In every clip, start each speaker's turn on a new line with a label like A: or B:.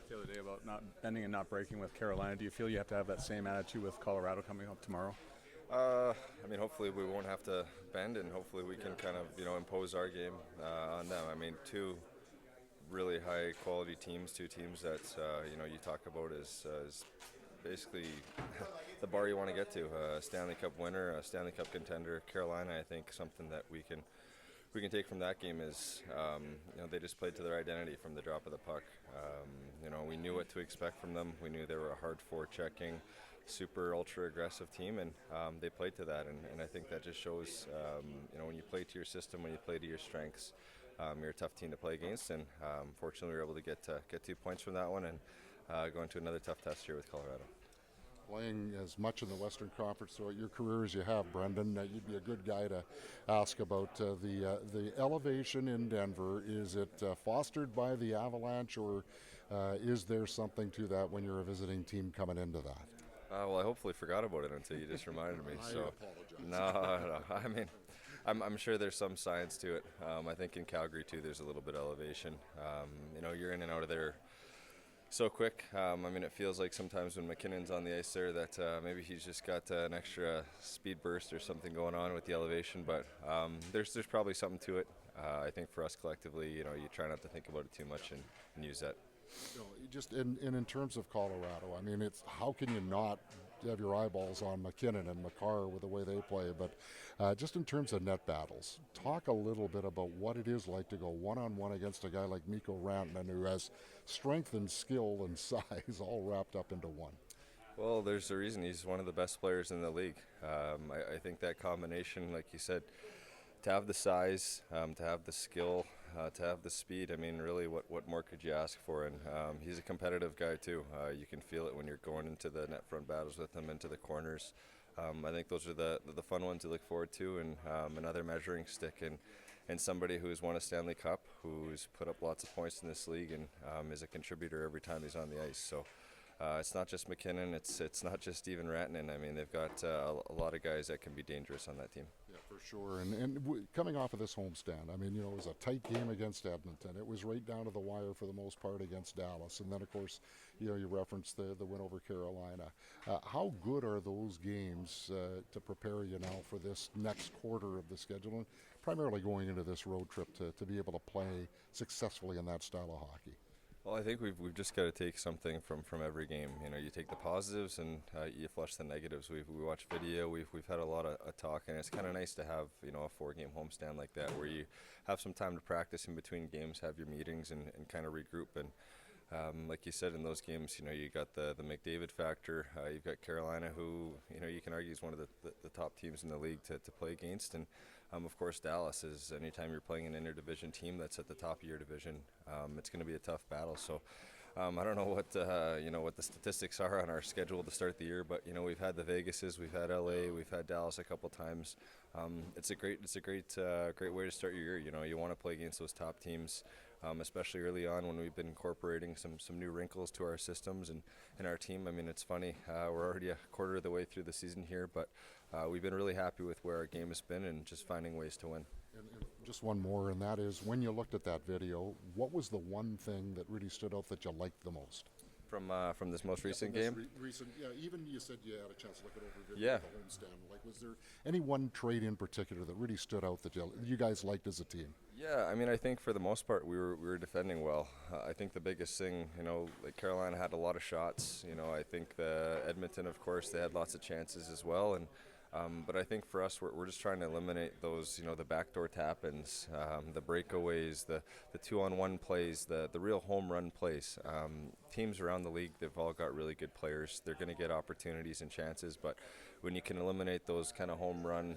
A: talked the other day about not bending and not breaking with Carolina. Do you feel you have to have that same attitude with Colorado coming up tomorrow?
B: I mean, hopefully we won't have to bend, and hopefully we can kind of impose our game on them. I mean, two really high quality teams, two teams that you talk about as basically the bar you want to get to. A Stanley Cup winner, a Stanley Cup contender. Carolina, I think something that we can take from that game is they just played to their identity from the drop of the puck. We knew what to expect from them. We knew they were a hard forechecking, super ultra aggressive team, and they played to that. And I think that just shows when you play to your system, when you play to your strengths, you're a tough team to play against. And fortunately, we were able to get 2 points from that one and go into another tough test here with Colorado.
C: Playing as much in the Western Conference throughout your career as you have, Brenden, you'd be a good guy to ask about the elevation in Denver. Is it fostered by the Avalanche, or is there something to that when you're a visiting team coming into that?
B: Well, I hopefully forgot about it until you just reminded me.
C: I apologize.
B: No. I mean, I'm sure there's some science to it. I think in Calgary, too, there's a little bit of elevation. You're in and out of there so quick. I mean, it feels like sometimes when McKinnon's on the ice there that maybe he's just got an extra speed burst or something going on with the elevation. But there's probably something to it. I think for us collectively, you try not to think about it too much and use that.
C: Just in terms of Colorado, I mean, it's how can you not have your eyeballs on McKinnon and Makar with the way they play? But just in terms of net battles, talk a little bit about what it is like to go one-on-one against a guy like Mikko Rantanen, who has strength and skill and size all wrapped up into one.
B: Well, there's a reason he's one of the best players in the league. I think that combination, like you said, to have the size, to have the skill, to have the speed, I mean, really, what more could you ask for? And he's a competitive guy, too. You can feel it when you're going into the net front battles with him, into the corners. I think those are the fun ones to look forward to, and another measuring stick, and somebody who's won a Stanley Cup, who's put up lots of points in this league, and is a contributor every time he's on the ice. So it's not just McKinnon, it's not just even Rantanen. I mean, they've got a lot of guys that can be dangerous on that team.
C: Yeah, for sure. And coming off of this homestand, I mean, it was a tight game against Edmonton. It was right down to the wire for the most part against Dallas. And then, of course, you referenced the win over Carolina. How good are those games to prepare you now for this next quarter of the schedule, and primarily going into this road trip to be able to play successfully in that style of hockey?
B: Well, I think we've just got to take something from every game. You take the positives and you flush the negatives. We watch video. We've had a lot of talk, and it's kind of nice to have a 4-game homestand like that, where you have some time to practice in between games, have your meetings, and kind of regroup. And like you said, in those games, you got the McDavid factor. You've got Carolina, who you can argue is one of the top teams in the league to play against, and of course Dallas is. Anytime you're playing an interdivision team that's at the top of your division, it's going to be a tough battle. So I don't know what what the statistics are on our schedule to start the year, but we've had the Vegases, we've had LA, we've had Dallas a couple times. It's a great way to start your year. You want to play against those top teams. Especially early on when we've been incorporating some new wrinkles to our systems and our team. I mean, it's funny, we're already a quarter of the way through the season here, but we've been really happy with where our game has been and just finding ways to win.
C: And just one more, and that is, when you looked at that video, what was the one thing that really stood out that you liked the most?
B: From this most recent game?
C: Even you said you had a chance to look it over video
B: Yeah.
C: at the homestand. Like, was there any one trait in particular that really stood out that you guys liked as a team?
B: Yeah, I mean, I think for the most part we were defending well. I think the biggest thing, like Carolina had a lot of shots. I think the Edmonton, of course, they had lots of chances as well, and but I think for us, we're just trying to eliminate those, the backdoor tap-ins, the breakaways, the 2-on-1 plays, the real home run plays. Teams around the league, they've all got really good players. They're going to get opportunities and chances, but when you can eliminate those kind of home run,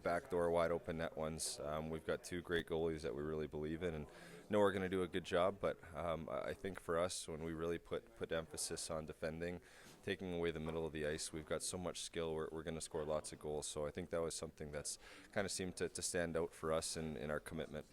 B: backdoor wide open net ones, we've got 2 great goalies that we really believe in and know we're going to do a good job. But I think for us, when we really put emphasis on defending, taking away the middle of the ice, we've got so much skill, we're going to score lots of goals. So I think that was something that's kind of seemed to stand out for us in our commitment.